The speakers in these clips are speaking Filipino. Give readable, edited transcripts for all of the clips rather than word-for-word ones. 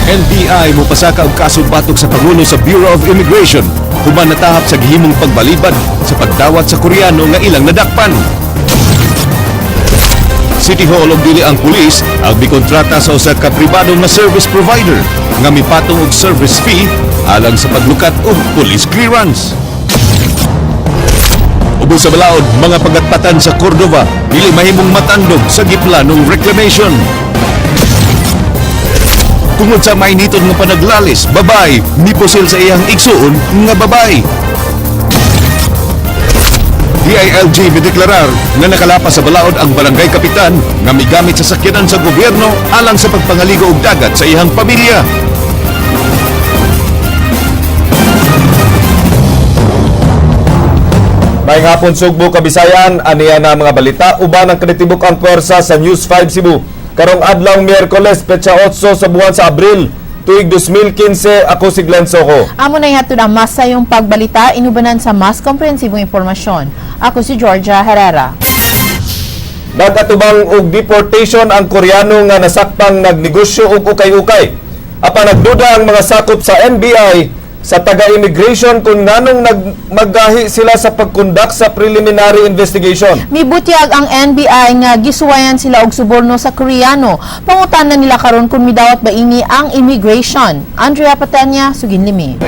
NBI mo pasaka og kaso batok sa Pangulo sa Bureau of Immigration human natahap sa gihimong pagbalibad sa pagdawat sa Koreano nga ilang nadakpan. City Hall og dili ang pulis ang bikontrata sa usa ka pribado nga service provider nga mipatong og service fee alang sa paglukat og police clearance. Ubos sa balaod, mga pagatpatan sa Cordova dili mahimong matandog sa giplanong reclamation. Tungod sa mainiton nga panaglalis, babay, niposil sa iyang igsuon nga babay. DILG mideklarar nga nakalapas sa balaod ang barangay kapitan nga migamit sa sakyanan sa gobyerno alang sa pagpangaligo og dagat sa iyang pamilya. May hapon Sugbo, Kabisayan, aniya na mga balita, uban ang kritibok ang pwersa sa News 5 Cebu. Karong adlaw Miyerkules, petsa 8 sa buwan sa Abril, tuig 2015, ako si Glenn Soco. Amo na ihatod ang mas sa iyong pagbalita, inubanan sa mas komprehensibong impormasyon. Ako si Georgia Herrera. Nagkatubang og deportation ang Koreano nga nasakpang nagnegosyo og ukay-ukay. Apan nagduda ang mga sakop sa NBI sa taga-immigration kung nanong maggahi sila sa pagkundak sa preliminary investigation. Mibutyag ang NBI nga gisuwayan sila og suborno sa Koreano. Pangutanan nila karon kung midawat ba ini ang immigration. Andrea Patanya, Suginlimi.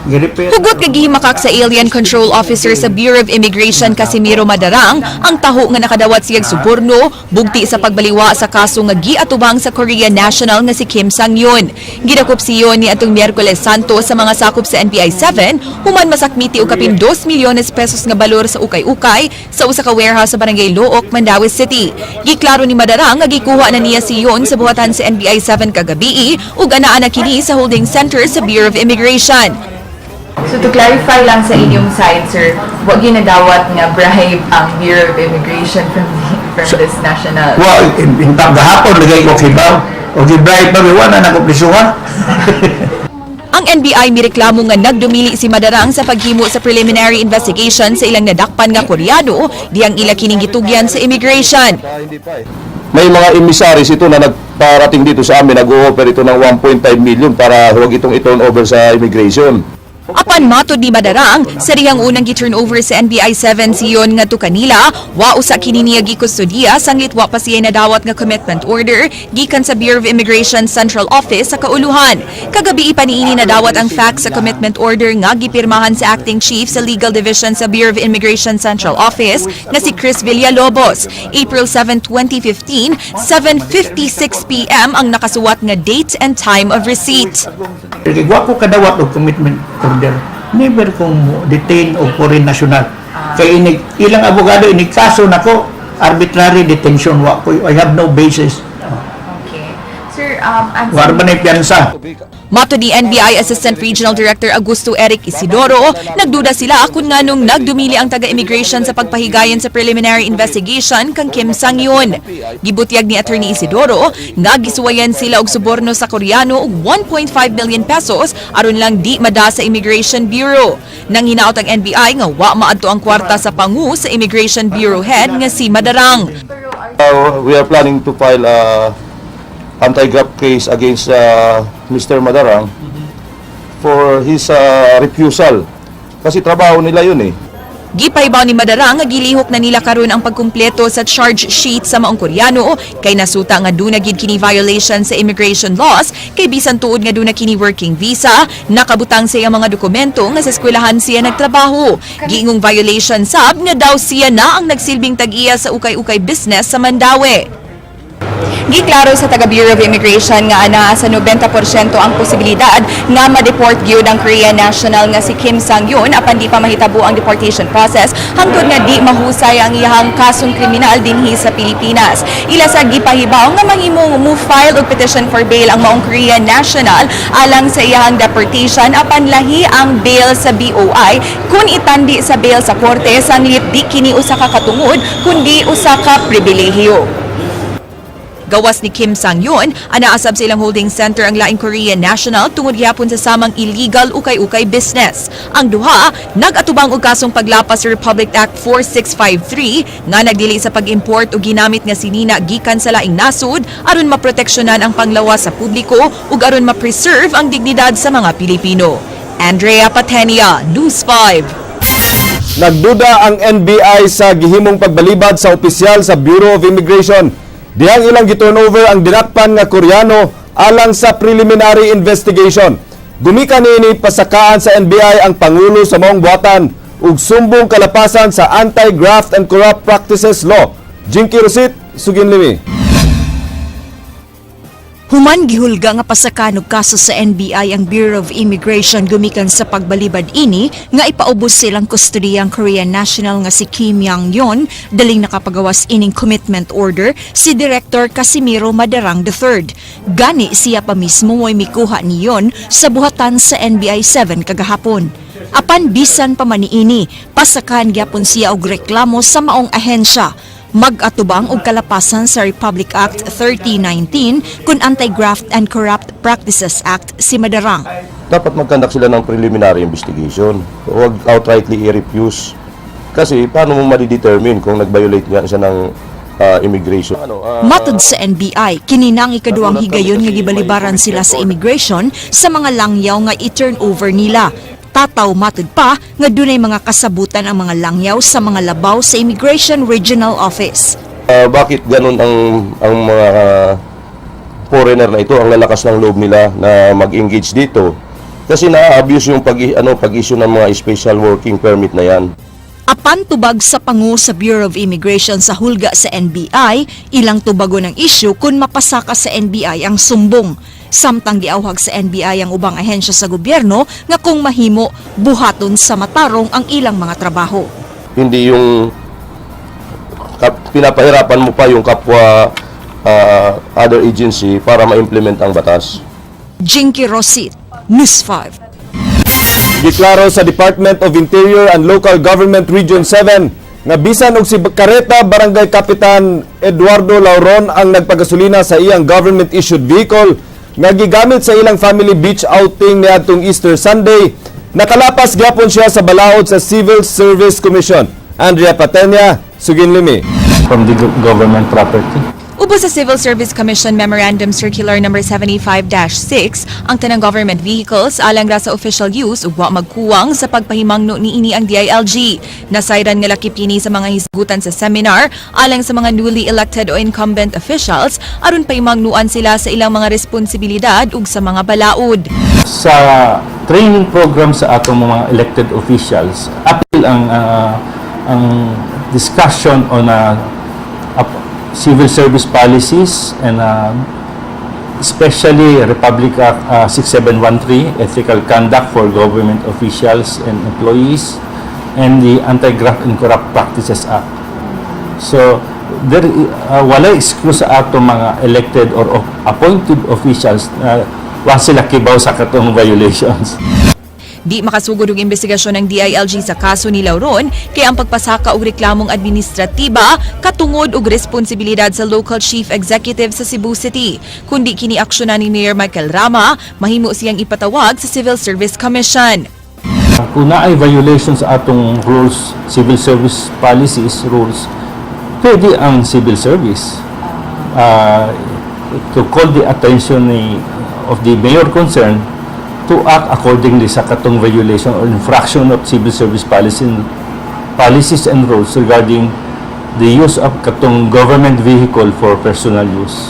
Hugot nga gihimakak sa Alien Control Officer sa Bureau of Immigration Casimiro Madarang ang taho nga nakadawat siyang suborno bugti sa pagbaliwa sa kaso nga giatubang sa Korea National nga si Kim Sang-yun. Gidakop siyon ni atong Miyerkules Santo sa mga sakop sa NBI 7 human masakmiti og kapin 2 milyones pesos nga balor sa ukay-ukay sa usa ka warehouse sa Barangay Look, Mandaue City. Giklaro ni Madarang nga gikuha na niya siyon sa buhatan sa NBI 7 kagabi ug anaa na kini sa holding center sa Bureau of Immigration. So to clarify lang sa inyong side, sir, wag ginadawat nga bribe ang Bureau of Immigration from this national... Well, in fact, gahapon, lagay ko kibaw. O gibribe pa, wala na kumplisuhan. Ang NBI mireklamo nga nagdumili si Madarang sa paghimo sa preliminary investigation sa ilang nadakpan nga Koreano diyang ila kining gitugyan sa immigration. May mga emissaries ito na nagparating dito sa amin, nag-o-offer ito ng 1.5 million para huwag itong i-turn over sa immigration. Apan matod ni Madarang, sa rihang unang gi-turnover sa NBI 7 siyon nga to kanila, wa usa kini niya gikustodiya sanglit wa pa siya nadawat nga commitment order gikan sa Bureau of Immigration Central Office sa Kauluhan. Kagabi paniini nadawat ang fax sa commitment order nga gipirmahan sa acting chief sa Legal Division sa Bureau of Immigration Central Office nga si Chris Villalobos. April 7, 2015, 7:56 PM ang nakasuwat nga date and time of receipt. Wa ko kadawat og commitment order. Never kong detain o foreign national. Kaya ilang abogado inikaso nako arbitrary detention wa ko. I have no basis. Okay. Sir, War ba na piyansa? Mato ni NBI Assistant Regional Director Augusto Eric Isidoro, nagduda sila kung nganong nagdumili ang taga-immigration sa pagpahigayon sa preliminary investigation kang Kim Sang-yun. Gibutyag ni Attorney Isidoro, nagisuwayan sila og suborno sa Koreano og 1.5 million pesos aron lang di mada sa Immigration Bureau. Nang hinaot ang NBI nga wa maadto ang kwarta sa pangu sa Immigration Bureau head nga si Madarang. We are planning to file a anti-graft case against Mr. Madarang for his refusal. Kasi trabaho nila yun eh. Gipaybaw ni Madarang nga gilihok na nila karon ang pagkumpleto sa charge sheet sa maong Koreano kay nasuta nga duna gid kini violation sa immigration laws kay bisan tuod nga duna kini working visa, nakabutang sa iyang mga dokumento nga sa eskwelahan siya nagtrabaho. Giingong violation sab nga daw siya na ang nagsilbing tag-iya sa ukay-ukay business sa Mandaue. Giklaro sa taga Bureau of Immigration nga ana sa 90% ang posibilidad nga ma-deport gyud ang Korean national nga si Kim Sang-yun apan di pa mahitabo ang deportation process hangtod nga di mahusay ang iyang kasong kriminal dinhi sa Pilipinas. Ila sa gipahibaw nga mahimong mo-file og petition for bail ang maong Korean national alang sa iyang deportation apan lahi ang bail sa BOI kun itandi sa bail sa korte sanglit di kini usa ka katungod kundi usa ka pribilehiyo. Gawas ni Kim Sang-yon, anaasab sa ilang holding center ang laing Korean national tungod gyapon sa samang illegal ukay-ukay business. Ang duha nag-atubang og kasong paglapas sa Republic Act 4653 nga nagdili sa pag-import o ginamit nga sinina gikan sa laing nasud aron maproteksyonan ang panglawas sa publiko ug aron ma-preserve ang dignidad sa mga Pilipino. Andrea Patenia, News 5. Nagduda ang NBI sa gihimong pagbalibad sa opisyal sa Bureau of Immigration. Dihang ilang giturnover ang dinakpan nga Koreano alang sa preliminary investigation. Gumikan niini pasakaan sa NBI ang Pangulo sa maong buhatan ug sumbong kalapasan sa Anti-Graft and Corrupt Practices Law. Jinky Rosit, Suginlimi. Human gihulga nga pasakan og kaso sa NBI ang Bureau of Immigration gumikan sa pagbalibad ini nga ipaubos silang kustodiya ang Korean national nga si Kim Yang-yon daling nakapagawas ining commitment order si Director Casimiro Madarang III. Gani siya pa mismo mo'y mikuha niyon sa buhatan sa NBI 7 kagahapon. Apan bisan pa man niini, pasakan gyapon siya og reklamo sa maong ahensya. Mag-atubang og kalapasan sa Republic Act 3019 kun Anti-Graft and Corrupt Practices Act si Madarang. Dapat mag-conduct sila ng preliminary investigation. Huwag outrightly i-refuse. Kasi paano mo madidetermine kung nag-violate nga siya ng immigration? Matod sa NBI, kini nang ikaduhang higayon nga gibalibaran sila sa immigration sa mga langyaw nga i-turn over nila. Tataw matod pa nga dunay mga kasabutan ang mga langyaw sa mga labaw sa Immigration Regional Office. Bakit ganun ang mga foreigner na ito, ang lalakas ng loob nila na mag-engage dito? Kasi na-abuse yung pag-issue ng mga special working permit na yan. Apan tubag sa pangu sa Bureau of Immigration sa hulga sa NBI, ilang tubago ng issue kung mapasaka sa NBI ang sumbong. Samtang giawhag sa NBI ang ubang ahensya sa gobyerno nga kung mahimo buhaton sa matarong ang ilang mga trabaho. Hindi yung pinapahirapan mo pa yung kapwa other agency para ma-implement ang batas. Jinky Rosit, News 5. Giklaro sa Department of Interior and Local Government Region 7 nga bisan og si Careta Barangay Kapitan Eduardo Lauron ang nagpagasolina sa iyang government-issued vehicle nga gigamit sa ilang family beach outing niadtong Easter Sunday. Nakalapas gyapon siya sa balaod sa Civil Service Commission. Andrea Patenia, Suginlimi. From the government property. Ubos sa Civil Service Commission Memorandum Circular No. 75-6 ang tanang government vehicles alang ra sa official use ug wa magkuwang sa pagpahimangno niini ang DILG. Nasayran nga lakip kini sa mga hisgutan sa seminar alang sa mga newly elected o incumbent officials aron pahimangnuan sila sa ilang mga responsibilidad ug sa mga balaod. Sa training program sa atong mga elected officials, apil ang discussion on civil service policies and especially Republic Act 6713, Ethical Conduct for Government Officials and Employees, and the Anti-Graft and Corrupt Practices Act. So, wala excuse sa ato mga elected or appointed officials na wa sila kibaw sa katong violations. Di makasugod og investigasyon ng DILG sa kaso ni Lauron kay ang pagpasaka og reklamong administratiba katungod og responsibilidad sa local chief executive sa Cebu City. Kundi kini aksyonan ni Mayor Michael Rama, mahimo siyang ipatawag sa Civil Service Commission. Kung naay violations sa atong rules, civil service policies, rules, pwede ang civil service to call the attention of the mayor concerned to act accordingly sa katong violation or infraction of civil service policies and rules regarding the use of katong government vehicle for personal use.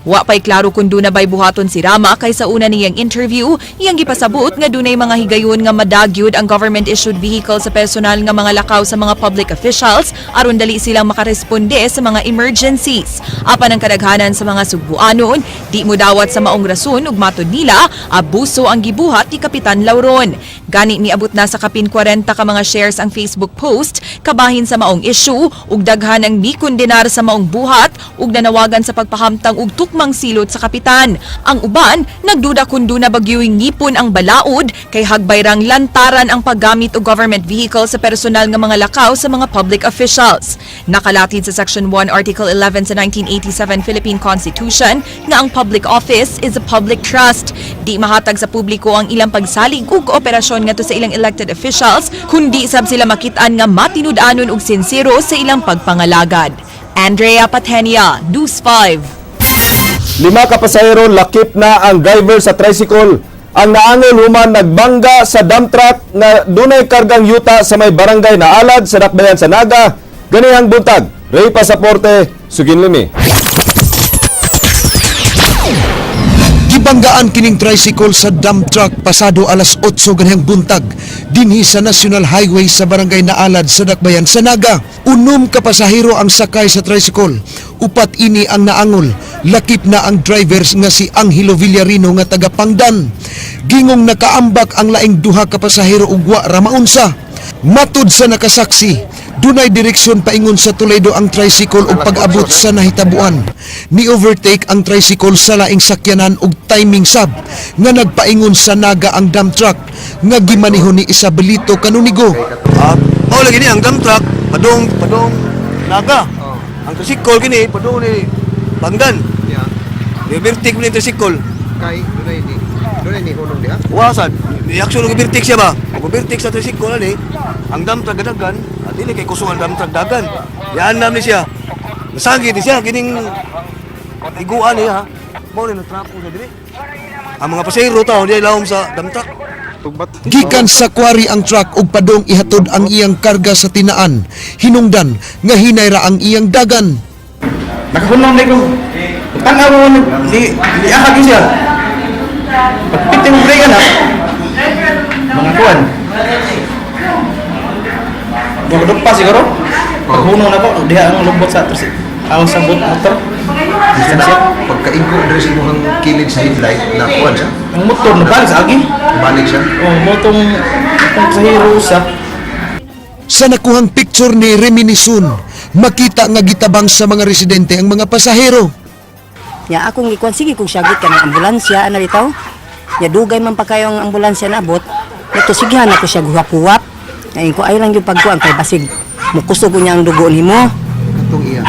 Wa pa'y klaro kung doon na ba'y buhaton si Rama kaysa una niyang interview, iyang gipasabot nga dunay mga higayon nga madagyud ang government-issued vehicle sa personal nga mga lakaw sa mga public officials aron dali silang makaresponde sa mga emergencies. Apan ang kadaghanan sa mga Sugbuanon, di mo dawat sa maong rason ug matod nila, abuso ang gibuhat ni Kapitan Lauron. Gani niabot na sa kapin 40 ka mga shares ang Facebook post kabahin sa maong issue ug daghan ang mikondenar sa maong buhat ug nanawagan sa pagpahamtang og tukma mangsilot sa kapitan. Ang uban, nagduda kung doon na bagyuing ngipon ang balaod kay hagbayrang lantaran ang paggamit o government vehicle sa personal nga mga lakaw sa mga public officials. Nakalatid sa Section 1, Article 11 sa 1987 Philippine Constitution nga ang public office is a public trust. Di mahatag sa publiko ang ilang pagsalig ug operasyon ngadto sa ilang elected officials kundi sab sila makitaan nga matinud-anon ug sincero sa ilang pagpangalagad. Andrea Patenia, News 5. 5 ka pasahero lakip na ang driver sa tricycle. Ang naangol human nagbangga sa dump truck na dunay kargang yuta sa may barangay na Alad sa Dakbayan sa Naga. Ganihang buntag. Ray Pasaporte, Suginlimi. Gibanggaan kining tricycle sa dump truck pasado alas 8 ganihang buntag dinhi sa National Highway sa barangay Naalad sa Dakbayan sa Naga. 6 ka pasahero ang sakay sa tricycle. Upat ini ang naangol. Lakip na ang drivers nga si Angelo Villarino nga taga Pangdan. Gingong nakaambak ang laing 2 ka pasahero ug wa ra maunsa. Matud sa nakasaksi, dunay direksyon paingon sa Toledo ang tricycle ug pag-abot sa nahitabuan. Ni-overtake ang tricycle sa laing sakyanan ug timing sab nga nagpaingon sa Naga ang dump truck nga gimaneho ni Isabelito Canonigo. Oh, lagi ni ang dump truck padong Naga. Ang tricycle kini padong ni Pangdan. Yeah. Overtake ni tricycle. Kay dunay ni hunong dia. Wasan. Reaksyon ng overtake siya ba? Ang overtake sa tricycle ani, ang dump truck dagan at dili kay kusungan dump truck dagan. Yan nam ni siya. Nasagi ni siya kining iguan niya. Mo ni natrapo sa dili. Ang mga pasahero tawo di lawom sa dump truck. Gikan sa quarry ang truck ug padong ihatod ang iyang karga sa tinaan. Hinungdan nga hinay ra ang iyang dagan. Nakahunong na ko. Tanaw mo di ahag siya. Pagpitin mo break na. Mga kuwan. Bukod pa siguro. Paghunong na ko diha ang lubot sa terus. Awas sa motor. Pagkaingo diri sa imong kilid sa headlight na kuan siya. Ang motor na balik sa agi. Balik siya. Oh, motong sa hero sa. Sa nakuhang picture ni Reminiscon, makita nga gitabang sa mga residente ang mga pasahero. Ya akong gikuan sige kung syagit ka ng ambulansya ana bitaw. Ya dugay man pa kayo ang ambulansya na abot. Ito sigihan ako siya guwap-guwap. Ay ko ay lang yung pagkuan kay basig mukusog niya ang dugo nimo. Katong iya.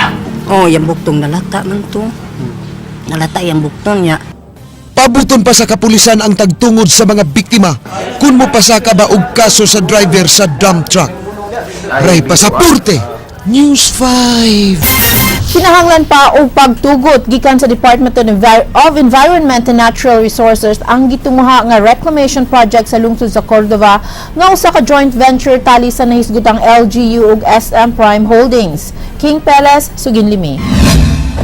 Oh, yang buktong nalata man to. Nalata yang buktong niya. Pabuton pa sa kapulisan ang tagtungod sa mga biktima kung mopasaka ba og kaso sa driver sa dump truck. Ray Pasaporte, News 5. Kinahanglan pa og pagtugot gikan sa Department of Environment and Natural Resources ang gitunguha nga reclamation project sa lungsod sa Cordova nga usa ka joint venture tali sa nahisgutang LGU ug SM Prime Holdings. King Peles, Suginlimi.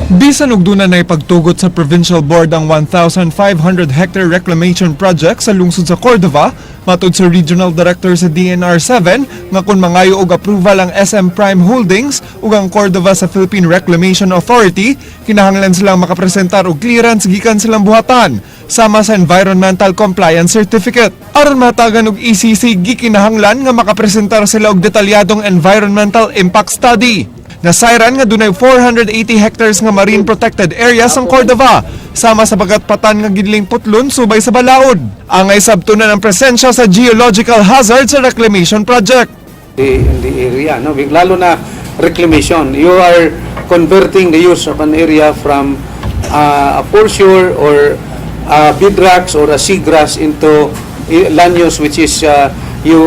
Bisan og duna na ipagtugot sa Provincial Board ang 1,500 hectare reclamation project sa lungsod sa Cordova, matud sa Regional Director sa DNR 7 nga kun mangayo og approval ang SM Prime Holdings ug ang Cordova sa Philippine Reclamation Authority, kinahanglan silang makapresentar og clearance gikan silang buhatan sama sa Environmental Compliance Certificate. Aron matagan og ECC, gikinahanglan nga makapresentar sila og detalyadong Environmental Impact Study. Nasayran nga dunay 480 hectares nga marine protected areas ang Cordova, sama sa bagat-patan nga gidling putlon subay sa balaod. Angay sabtunan ang presensya sa geological hazard sa reclamation project. In the area, no? Lalo na reclamation. You are converting the use of an area from a foreshore or bidrax or a seagrass into land use which is you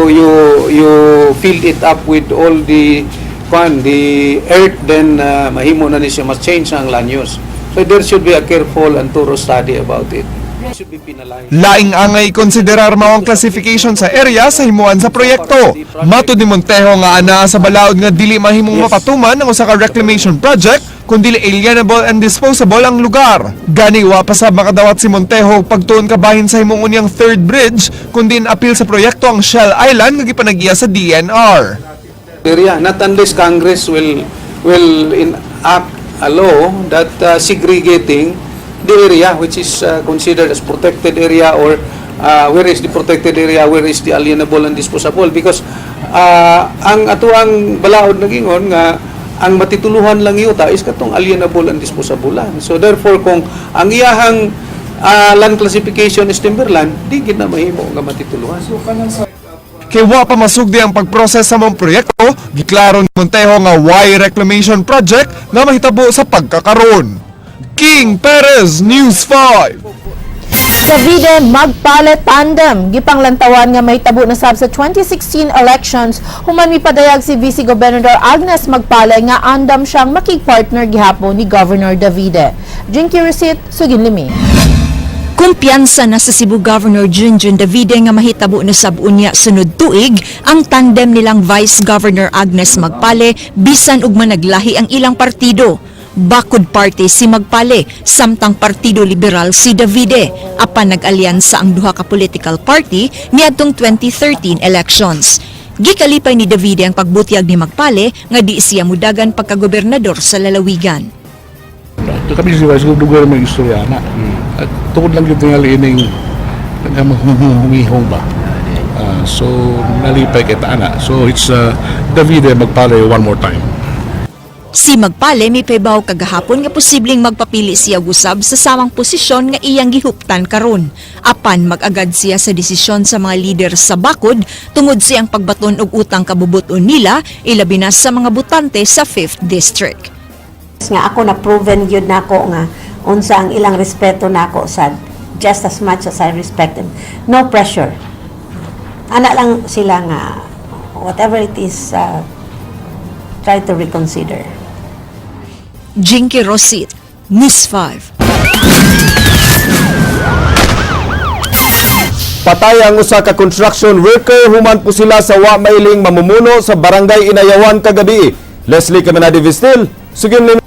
filled it up with all the earth, then mahimo na ni siya mas change ang land use. So there should be a careful and thorough study about it. It should be penalized. Laing angay konsiderar mao ang classification sa area sa himuan sa proyekto. Matud ni Montejo nga ana sa balaod nga dili mahimong mapatuman ang usa ka reclamation project kundi alienable and disposable ang lugar. Gani wa pa sa makadawat si Montejo pagtuon kabahin sa himong unyang third bridge kundi apil sa proyekto ang Shell Island nga gipanag-iya sa DNR. Area, not unless Congress will enact a law that segregating the area which is considered as protected area or where is the protected area, where is the alienable and disposable, because ang atuang balaod nagingon nga ang matituluhan lang yuta is katong alienable and disposable land. So therefore kung ang iyahang land classification is timberland, di gid na mahimo nga matituluhan. Kay wa pa masugdi ang pagproses sa mong proyekto, giklaro ni Montejo nga why reclamation project nga mahitabo sa pagkakaroon. King Perez, News 5. Davide magpalit tandem gipanglantawan nga mahitabo na sab sa 2016 elections human mipadayag si Vice Gobernador Agnes Magpale nga andam siyang makigpartner gihapon ni Governor Davide. Jinky Receipt, Suginlimi. Kumpiyansa na sa Cebu Governor Junjun Davide nga mahitabo na sab-unya sunod tuig ang tandem nilang Vice Governor Agnes Magpale bisan ug managlahi ang ilang partido. Bakod party si Magpale, samtang Partido Liberal si Davide, apan nag-alyansa ang duha ka political party niadtong 2013 elections. Gikalipay ni Davide ang pagbutyag ni Magpale nga di siya mudagan pagkagobernador sa lalawigan. Ito kami si Vice Governor may istorya na. At tukod lang yung tingali ining humihong ba. So nalipay kita ana. So it's Davide Magpale one more time. Si Magpale may paybaw kagahapon nga posibleng magpapili siya gusab sa samang posisyon nga iyang gihuptan karon. Apan mag-agad siya sa desisyon sa mga lider sa bakod tungod siyang pagbaton og utang kabubuton nila ilabi na sa mga butante sa 5th District. Nga ako na proven yun nako nga unsa ang ilang respeto nako sa just as much as I respect them. No pressure. Ana lang sila nga whatever it is try to reconsider. Jinky Rosit, News 5. Patay ang usa ka construction worker human po sila sa wa mailing mamumuno sa barangay Inayawan kagabi. Leslie Caminadi Vistil, Suginlimi.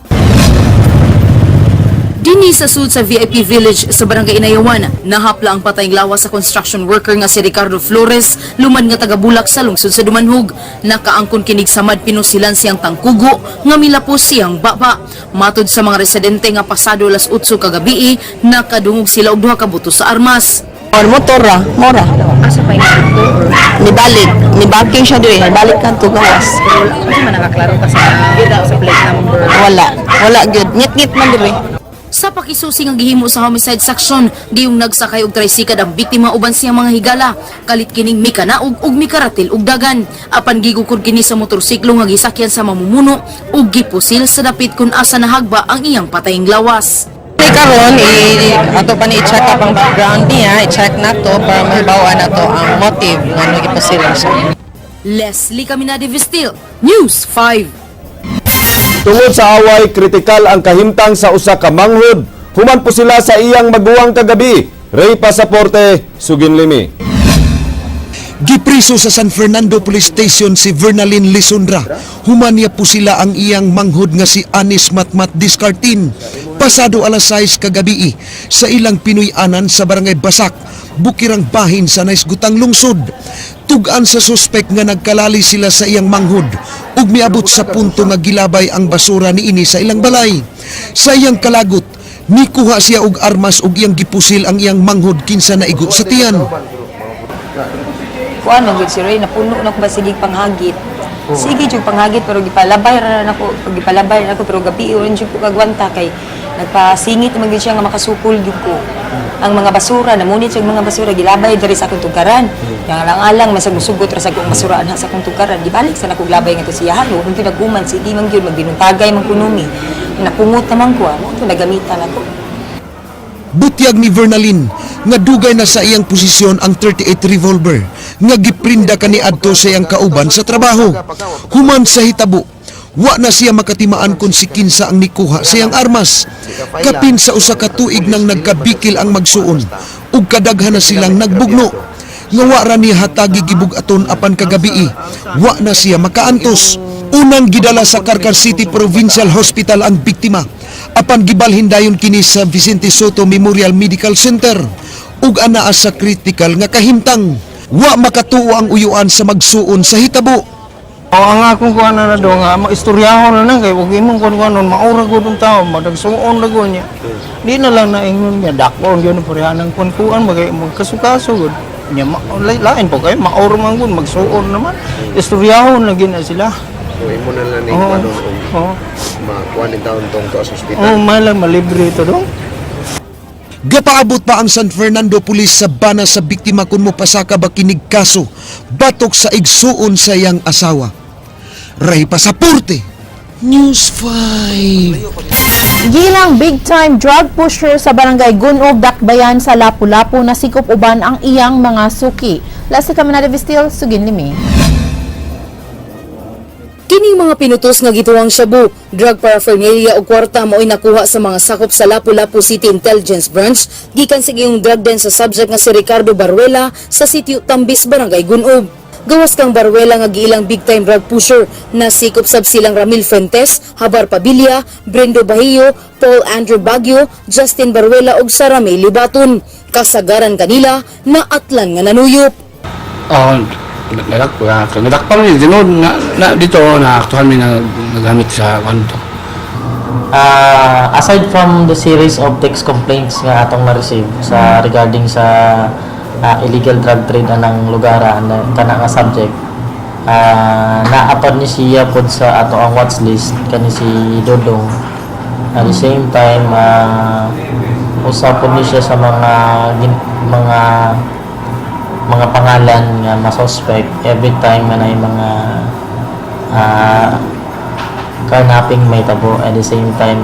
Dini sa sud sa VIP Village sa Barangay Inayawan, nahapla ang patayng lawas sa construction worker nga si Ricardo Flores, lumad nga taga-Bulak sa lungsod sa Dumanhog. Nakaangkon kinig samad pinusilan siyang tangkugo nga milapos siyang baba. Matud sa mga residente nga pasado alas 8 kagabi, nakadungog sila og duha ka buto sa armas. Motor ra, mora. Asa pa Nibalik, nibaking siya diri, nibalik kan to gawas. Kasi man nakaklaro ka sa plate number. Wala gyud. Ngit-ngit man diri. Sa pakisusi nga gihimo sa homicide section, giyong nagsakay og tricycle ang biktima uban siyang mga higala. Kalit kining mikanaog ug mikaratil og dagan. Apan gigukod kini sa motorsiklo nga gisakyan sa mamumuno ug gipusil sa dapit kun asa nahagba ang iyang patayng lawas. Karon ato pa ni i-check up ang background niya, i-check nato para mahibaw nato ang motive nga nagipusilan siya. Leslie Caminadi Vistil, News 5. Tungod sa away, kritikal ang kahimtang sa usa ka manghod. Human po sila sa iyang maguwang kagabi. Ray Pasaporte, Suginlimi. Gipriso sa San Fernando Police Station si Vernalyn Lisundra. Human niya po sila ang iyang manghod nga si Anis Matmat Discartin. Pasado alas 6 kagabi sa ilang Pinoy-anan sa Barangay Basak, Bukirang Bahin sa Naisgutang Lungsod. Tugan sa suspek nga nagkalali sila sa iyang manghod ug miabot sa punto nga gilabay ang basura niini sa ilang balay. Sa iyang kalagot, nikuha siya og armas ug iyang gipusil ang iyang manghod kinsa naigo sa tiyan. Kuan man gid si Ray napuno na ko ba sige panghagit. Sige jud panghagit pero gipalabay ra nako, gipalabay nako pero gabi uron jud ko kagwanta kay nagpasingit man gid siya nga makasukol gid ko. Ang mga basura namunit sa mga basura gilabay diri sa akong tugaran. Yang alang-alang masagsugot ra sa akong basura anha sa akong tugaran. Gibalik sa nako glabay nga to siya halo kung pinaguman sige man gyud magbinuntagay man kunumi. Napungot naman ko mo to nagamitan ako. Butyag ni Vernalyn nga dugay na sa iyang posisyon ang 38 revolver nga giprinda kaniadto sa iyang kauban sa trabaho. Human sa hitabo, wa na siya makatimaan kung si kinsa ang nikuha sa iyang armas. Kapin sa usa ka tuig nang nagkabikil ang magsuon ug kadaghan na silang nagbugno. Nga wa ra niya hatagi gibug-aton apan kagabi, wa na siya makaantos. Unang gidala sa Carcar City Provincial Hospital ang biktima. Apan gibalhin dayon kini sa Vicente Soto Memorial Medical Center ug anaa sa critical nga kahimtang. Wa makatuo ang uyuan sa magsuon sa hitabo. Ang akong kuan na do nga maistoryahon na kay wag imong kuan maura gud ang tawo madagsuon na gud niya. Di na lang na ingon niya dakon gyud ang parihanang kuan magay magkasukaso gud. Nya lain po kay maura man gud magsuon naman. Istoryahon na gid na sila. Imo na lang ni Oo. Makuha din taon tong to sa hospital. Oh, malang malibre ito dong. Gapaabot pa ang San Fernando Police sa bana sa biktima kun mo pasaka ba kinig kaso batok sa igsuon sa iyang asawa. Ray Pasaporte, News 5. Gilang big-time drug pusher sa barangay Gunog, Dakbayan sa Lapu-Lapu na sikop uban ang iyang mga suki. Lasi kami na Devistil, sugin limi. Kining mga pinutos nga gituwang shabu, drug paraphernalia o kwarta mao'y nakuha sa mga sakop sa Lapu-Lapu City Intelligence Branch gikan sa giyong drug den sa subject nga si Ricardo Baruela sa sitio Tambis, Barangay Gunog. Gawas kang Baruela nga giilang big-time drug pusher na sikop sab silang Ramil Fuentes, Habar Pabilia, Brendo Bahio, Paul Andrew Baguio, Justin Baruela ug Sarame Libaton. Kasagaran kanila na atlan nga nanuyop. Nadak pa rin, dinod na dito na aktuhan mi na nagamit sa kanto. Aside from the series of text complaints nga atong na-receive sa regarding sa illegal drug trade anang lugar kana nga subject, naapad ni siya pod sa ato ang watch list kani si Dodong. At the same time, usapon ni siya sa mga pangalan nga ma-suspect every time na may mga carnapping may tabo, at the same time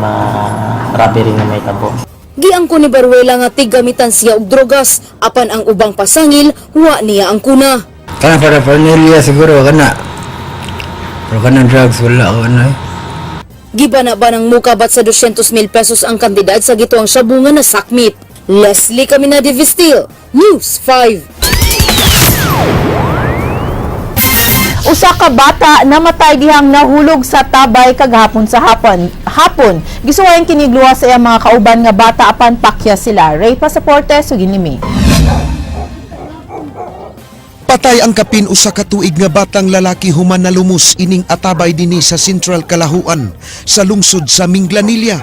robbery nga may tabo. Giangko ni Baruela nga tigamitan siya og drogas apan ang ubang pasangil wa niya ang kuna. Kana para paraphernalia siguro kana. Pero kana drugs wala ko ano. Gibana ba ng mukabat sa 200,000 pesos ang kantidad sa gituang shabu nga nasakmit. Leslie Camina de Vistil, News 5. Usa ka bata namatay dihang nahulog sa tabay kagahapon sa hapon. Gisuwayan kini luwas sa iyang mga kauban nga bata apan pakya sila. Ray Pasaporte, sugin nimi. Patay ang kapin usa ka tuig nga batang lalaki human na lumus ining atabay dinhi sa Central Kalahuan sa lungsod sa Minglanilla.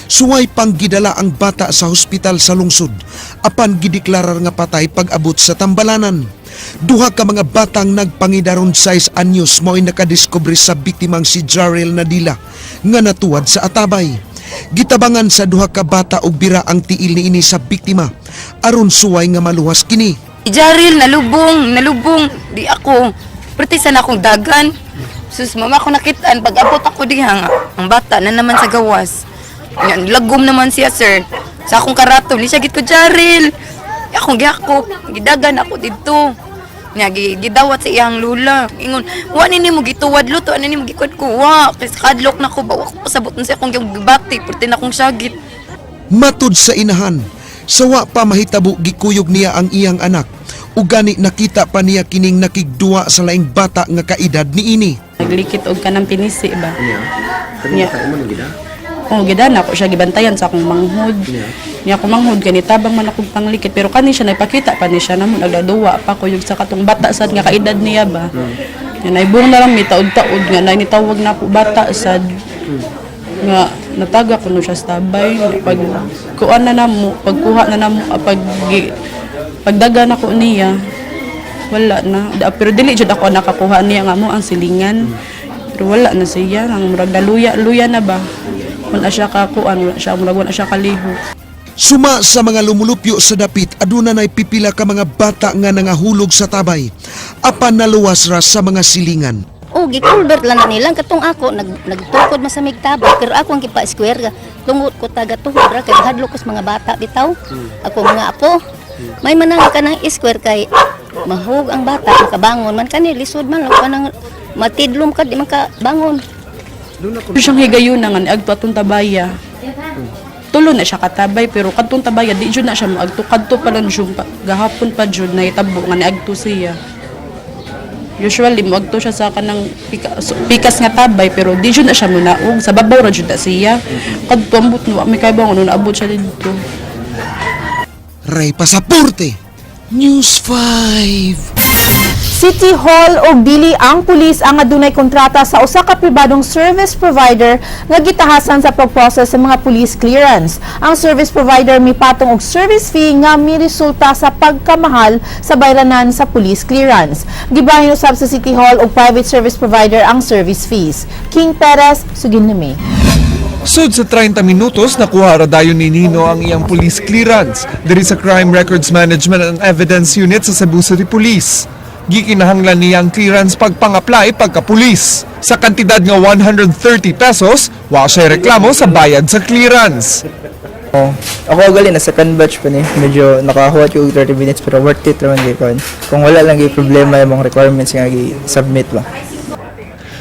Suway pang gidala ang bata sa hospital sa lungsod apan gideklarar nga patay pag-abot sa Tambalanan. Duha ka mga batang nagpangidaron 6 anyos mao'y nakadiskubre sa biktimang si Jarrell Nadila nga natuwad sa atabay. Gitabangan sa duha ka bata og bira ang tiil niini sa biktima aron suway nga maluwas kini. Jarrell nalubong di ako. Pretisan akong dagan. Sus mama ko nakitaan pag abot ako diha nga ang bata na naman sa gawas. Lagom naman siya sir. Sa akong karato ni siya gid ko Jarrell. Akong gihakop, gidagan ako dito. Nya gidawat sa iyang lula. Ingon, wa nini mo gituwad luto, ani mo gikwad ko. Wa, kasi kadlok na ko ba ko pasabot na siya akong gibati, perti na akong syagit. Matud sa inahan, sawa pa mahitabo gikuyog niya ang iyang anak. Ug gani nakita pa niya kining nakigduwa sa laing bata nga kaedad niini. Naglikit og kanang pinisi ba? Kanina tayo mo nang gida? Oh, gidan ako siya gibantayan sa akong manghod. Niya ako manghod kani tabang man akong panglikit pero kani siya nagpakita pa ni siya namo nagdaduwa pa ko yung sa katong bata sad nga kaedad niya ba. Yan naibong na lang mi taod-taod nga nitawag na po bata sad nga nataga ko no siya sa tabay pag kuan na namo pagkuha na namo pagdaga na ko niya wala na pero dili jud ako nakakuha niya nga mo ang silingan pero wala na siya ang murag daluya na ba. Wala siya kakuan, wala siya kaliho. Suma sa mga lumulupyo sa dapit, aduna na'y pipila ka mga bata nga nangahulog sa tabay. Apan naluwas ra sa mga silingan. Gikulbert lang na nilang katong ako, nagtukod masamig tabay, pero ako ang kipa-square, tungod ko taga-tuhod ra, kay hadlo ko sa mga bata bitaw. Ako mga apo, may manang ka ng square kay mahug ang bata, makabangon man kani, lisod man, ka nang matidlom ka, di makabangon. Siyang higayon na nga niagto atong tabaya. Tulo na siya katabay pero kadtong tabaya di jud na siya moagto kadto pa lang jud gahapon pa jud na itabo nga niagto siya. Usually moagto siya sa kanang pikas nga tabay pero di jud na siya munaog sa babaw ra jud na siya. Kadto ambot no may kay bangon naabot siya dito. Ray Pasaporte, News 5. City Hall og dili ang pulis ang adunay kontrata sa usa ka pribadong service provider nga gitahasan sa pagprocess sa mga police clearance. Ang service provider mipatong og service fee nga miresulta sa pagkamahal sa bayranan sa police clearance. Gibahin usab sa City Hall og private service provider ang service fees. King Perez, Suginlami. Sud sa 30 minutos, nakuha ra dayon ni Nino ang iyang police clearance diri sa Crime Records Management and Evidence Unit sa Cebu City Police. Gikinahanglan niya ang clearance pagpang-apply pagka-pulis. Sa kantidad nga 130 pesos, wa siya reklamo sa bayad sa clearance. Ako gali na second batch pa ni. Medyo nakahuwat yung 30 minutes pero worth it naman gipon. Kung wala lang yung problema yung mga requirements nga i-submit ba.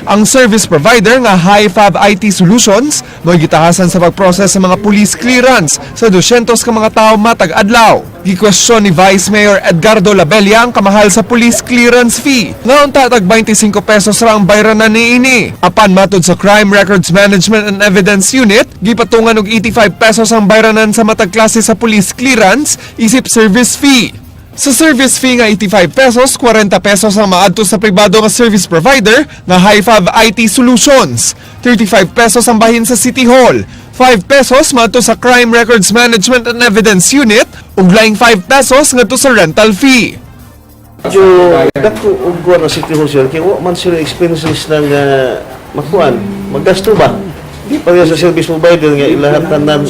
Ang service provider nga Hi-Fab IT Solutions mo'y gitahasan sa pagprocess sa mga police clearance sa 200 ka mga tao matag adlaw. Gikwestiyon ni Vice Mayor Edgardo Labella ang kamahal sa police clearance fee. Nga unta tag 25 pesos ra ang bayranan niini. Apan matud sa Crime Records Management and Evidence Unit, gipatungan og 85 pesos ang bayranan sa matag klase sa police clearance isip service fee. Sa service fee nga 85 pesos, 40 pesos ang maadto sa pribado nga service provider nga Hi-Fab IT Solutions. 35 pesos ang bahin sa City Hall. 5 pesos maadto sa Crime Records Management and Evidence Unit ug laing 5 pesos ngadto sa rental fee. Medyo dako og kuan sa City Hall sir, kaya wa man sila expenses ng makuan, maggasto ba? Di pa sa service provider nga ilahat tanan.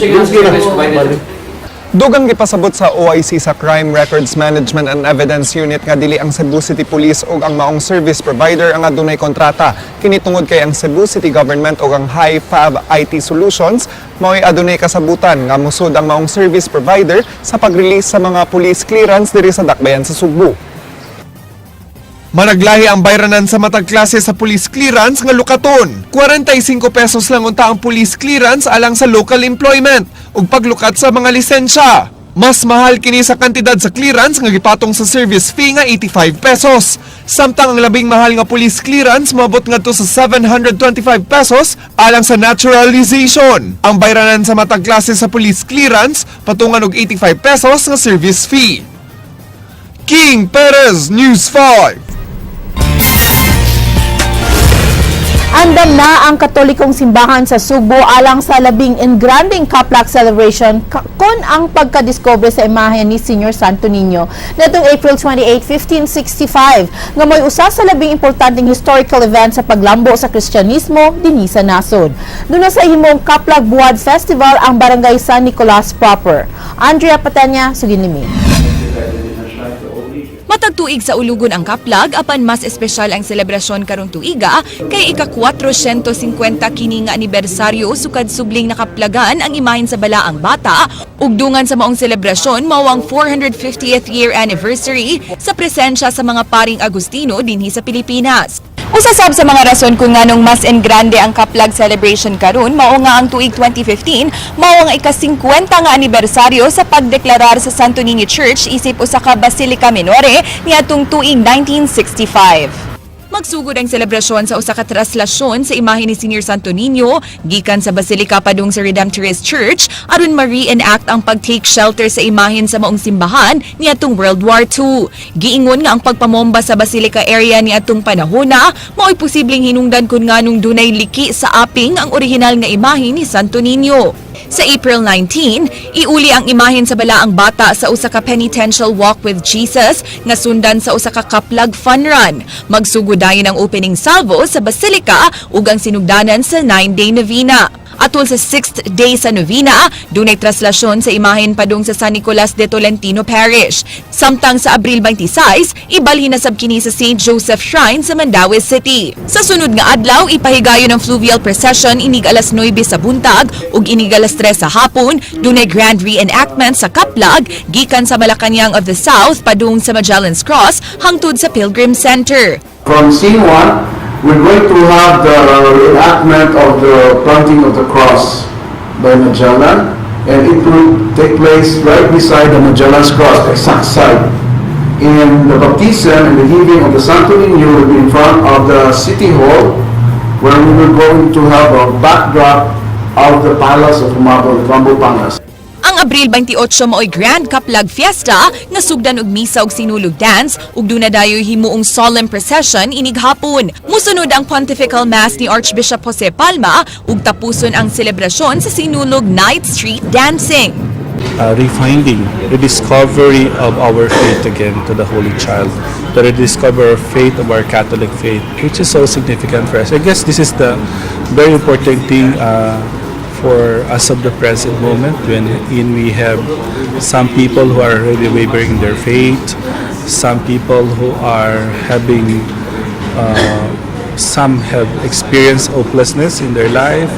Dugang gipasabot sa OIC sa Crime Records Management and Evidence Unit nga dili ang Cebu City Police ug ang maong service provider ang adunay kontrata. Kini tungod kay ang Cebu City Government ug ang Hi-Fab IT Solutions mao'y adunay kasabutan nga musud ang maong service provider sa pag-release sa mga police clearance diri sa dakbayan sa Sugbo. Managlahi ang bayranan sa matag klase sa police clearance nga lukaton. 45 pesos lang unta ang police clearance alang sa local employment ug paglukat sa mga lisensya. Mas mahal kini sa kantidad sa clearance nga gipatong sa service fee nga 85 pesos. Samtang ang labing mahal nga police clearance moabot ngadto sa 725 pesos alang sa naturalization. Ang bayranan sa matag klase sa police clearance patungan og 85 pesos nga service fee. King Perez, News 5. Andam na ang Katolikong Simbahan sa Sugbo alang sa labing engranding Kaplak celebration kon ang pagkadiscover sa imahen ni Senior Santo Niño netong April 28, 1565 nga mo'y usa sa labing importanteng historical event sa paglambo sa Kristyanismo dinhi sa nasod. Duna sa himong Kaplak Buwad Festival ang Barangay San Nicolas proper. Andrea Patanya, Suginlimi. Matag tuig sa ulugon ang Kaplag, apan mas espesyal ang selebrasyon karong tuiga kay ika-450 kini nga anibersaryo sukad subling nakaplagan ang imahen sa balaang bata ug dungan sa maong selebrasyon mao ang 450th year anniversary sa presensya sa mga paring Agustino dinhi sa Pilipinas. Usasab sa mga rason kung nganong mas engrande ang Kaplag celebration karon mao nga ang tuig 2015 mao ang ika-50 nga anibersaryo sa pagdeklarar sa Santo Niño Church isip usa ka Basilica Minore niadtong tuig 1965. Magsugod ang selebrasyon sa usa ka traslasyon sa imahe ni Senior Santo Niño gikan sa Basilica padung sa Redemptorist Church aron ma-reenact ang pag-take shelter sa imahen sa maong simbahan niadtong World War II. Giingon nga ang pagpamomba sa Basilica area niadtong panahona mao'y posibleng hinungdan kun nganong dunay liki sa aping ang orihinal nga imahe ni Santo Niño. Sa April 19, iuli ang imahen sa balaang bata sa usa ka penitential walk with Jesus nga sundan sa usa ka Kaplag fun run. Magsugudayon ang opening salvo sa Basilica ug ang sinugdanan sa 9-day novena. Atol sa 6th day sa novena, dunay traslasyon sa imahen padung sa San Nicolas de Tolentino Parish. Samtang sa Abril 26, ibalhin na sab kini sa St. Joseph Shrine sa Mandaue City. Sa sunod nga adlaw, ipahigayon ang fluvial procession inig alas 9 sa buntag ug inig alas 3 sa hapon, dunay grand reenactment sa Kaplag gikan sa Malacañang of the South padung sa Magellan's Cross hangtod sa Pilgrim Center. From scene 1, we're going to have the reenactment of the planting of the cross by Magellan, and it will take place right beside the Magellan's Cross, the exact side. And the baptism and the heaving of the Santo Niño will be in front of the City Hall, where we are going to have a backdrop of the palace of Rumabo Palace. Ang Abril 28 mao'y Grand Kaplag Fiesta nga sugdan og misa og sinulog dance ug duna dayoy himuong solemn procession inig hapon. Musunod ang Pontifical Mass ni Archbishop Jose Palma ug tapuson ang selebrasyon sa sinulog night street dancing. Refinding, rediscovery of our faith again to the Holy Child, the rediscover of faith of our Catholic faith, which is so significant for us. I guess this is the very important thing for us of the present moment when we have some people who are really wavering in their faith, some people who are having, some have experienced hopelessness in their life,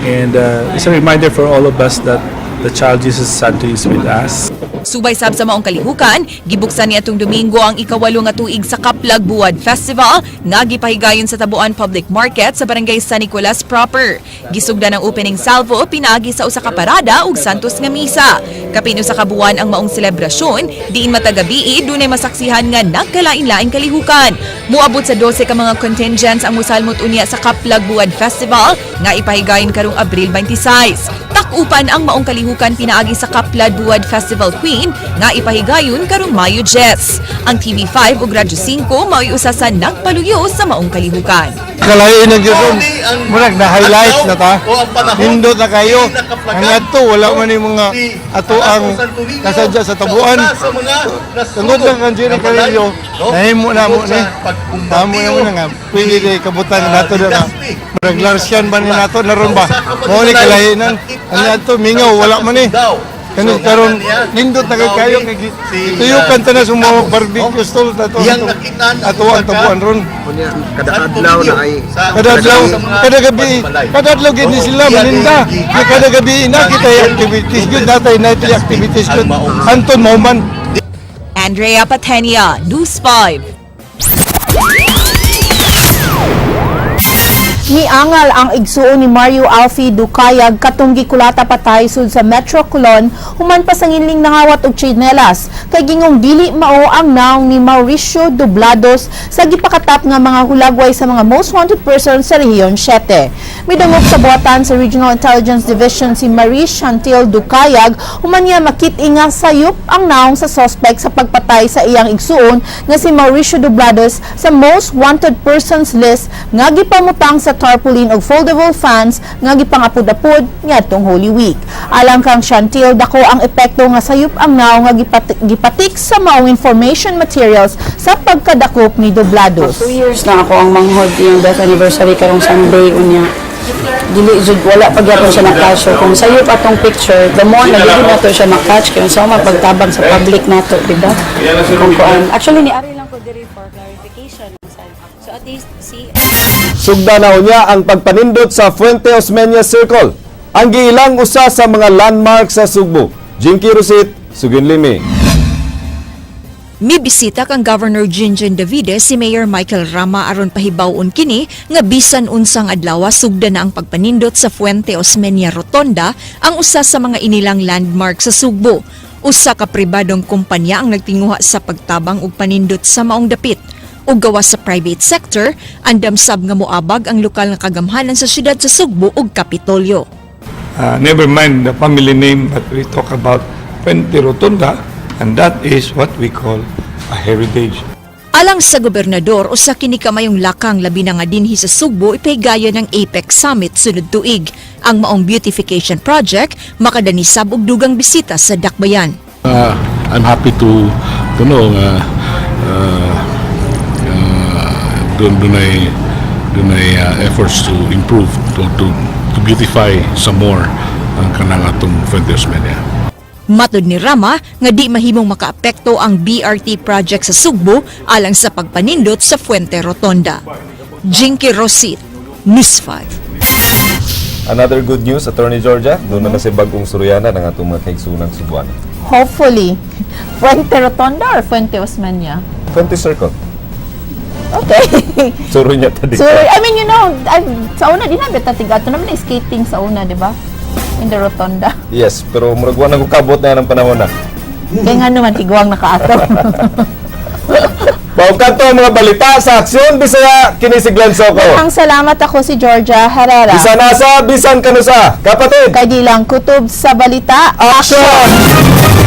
and it's a reminder for all of us that the child Jesus Santo is with us. Subay sab sa maong kalihukan, gibuksan ni atong Domingo ang ikawalo nga tuig sa Kaplag Buwad Festival nga gipahigayon sa Tabuan Public Market sa Barangay San Nicolas proper. Gisugdan ang opening salvo pinaagi sa usa ka parada ug santos nga misa. Kapin usa ka buwan ang maong selebrasyon, diin matagabi dunay masaksihan nga nagkalain-laing kalihukan. Moabot sa 12 ka mga contingents ang musalmot unya sa Kaplag Buwad Festival nga ipahigayon karong Abril 26. Takupan ang maong kalihukan pinaagi sa Kaplag Buwad Festival Queen nga ipahigayon karong Mayo 10. Ang TV5 ug Radyo 5 mao'y usa sa nagpaluyo sa maong kalihukan. Kalain ng Diyos, murag na-highlight na ta. Hindot na kayo. Ang ato, wala man yung mga ato ang kasadya sa tabuan. Tungod lang ang Jerry Carillo, nahimo na mo ni. Tamo na mo na nga, pili kay kabutan na nato na. Murag Larsian ba ni nato, naroon ba? Mo ni kalainan. Ang ato, mingaw, wala man ni. Kanil karon nindot na kayo kay tuyukan ta na sa mga barbecue stall na to ato ang tabuan ron Kada adlaw na ay kada gabi gid sila maninda kada gabi na kita activities gud natay nightly activities gud anton mauman. Andrea Patenia, News 5. Niangal ang igsuon ni Mario Alfie Ducayag katong gikulata patay sud sa Metro Colon human pa sa ngiling nangawat og tsinelas kay gingong dili mao ang naong ni Mauricio Doblados sa gipakatap nga mga hulagway sa mga most wanted persons sa Rehiyon 7. Midungog sa buhatan sa Regional Intelligence Division si Marie Chantil Ducayag human niya makit-i nga sayop ang naong sa suspect sa pagpatay sa iyang igsuon nga si Mauricio Doblados sa most wanted persons list nga gipamutang sa tarpaulin og foldable fans nga gipangapod-apod niadtong Holy Week. Alang kang Chantil, dako ang epekto nga sayop ang naong nga gipatik sa maong information materials sa pagkadakop ni Doblados. 2 years na ako ang manghod yung death anniversary karong Sunday unya. Dili jud wala pa gyapon siya na-catch. Kung sayop atong picture, the more na dili nato siya ma-catch kay sa magpagtabang sa public nato, di ba? Kung kuan. Actually ni ari lang ko diri for clarification. So at least see Sugda na unya ang pagpanindot sa Fuente Osmeña Circle, ang giilang usa sa mga landmark sa Sugbo. Jinky Rosit, Suginlimi. Mibisita kang Governor Jinjen Davide si Mayor Michael Rama aron pahibawon kini nga bisan unsang adlaw sugda na ang pagpanindot sa Fuente Osmeña Rotonda ang usa sa mga inilang landmark sa Sugbo. Usa ka pribadong kumpanya ang nagtinguha sa pagtabang ug panindot sa maong dapit. Ug gawas sa private sector, andam sab nga moabag ang lokal nga kagamhanan sa syudad sa Sugbo ug Kapitolyo. Never mind the family name, but we talk about Fuente Rotonda, and that is what we call a heritage. Alang sa gobernador, usa kini kamayong lakang labi na nga dinhi sa Sugbo ipahigaya ng APEC Summit sunod tuig. Ang maong beautification project makadanisab og dugang bisita sa Dakbayan. I'm happy to know dunay efforts to improve to beautify some more ang kanang atong Fuente Osmeña. Matod ni Rama nga di mahimong makaapekto ang BRT project sa Sugbo alang sa pagpanindot sa Fuente Rotonda. Jinky Rosit, News 5. Another good news, Attorney Georgia, doon na si bagong suryana ng atong mga kaigsunang Subuan. Hopefully. Fuente Rotonda or Fuente Osmeña? Fuente Circle. Okay. Suro niya tadi. So, I mean, you know, sa una, di na betatigato naman na skating sa una, di ba? In the Rotonda. Yes, pero muragwan na kabot na yan ang panahon na. Kaya nga naman, tigwang nakaato. Paukanto ang mga balita sa Aksyon Bisaya kinisiglan ko. Ang salamat, ako si Georgia Herrera. Bisan nasa, bisan kanusa. Kapatid. Kay Gilang Kutob sa balita. Action!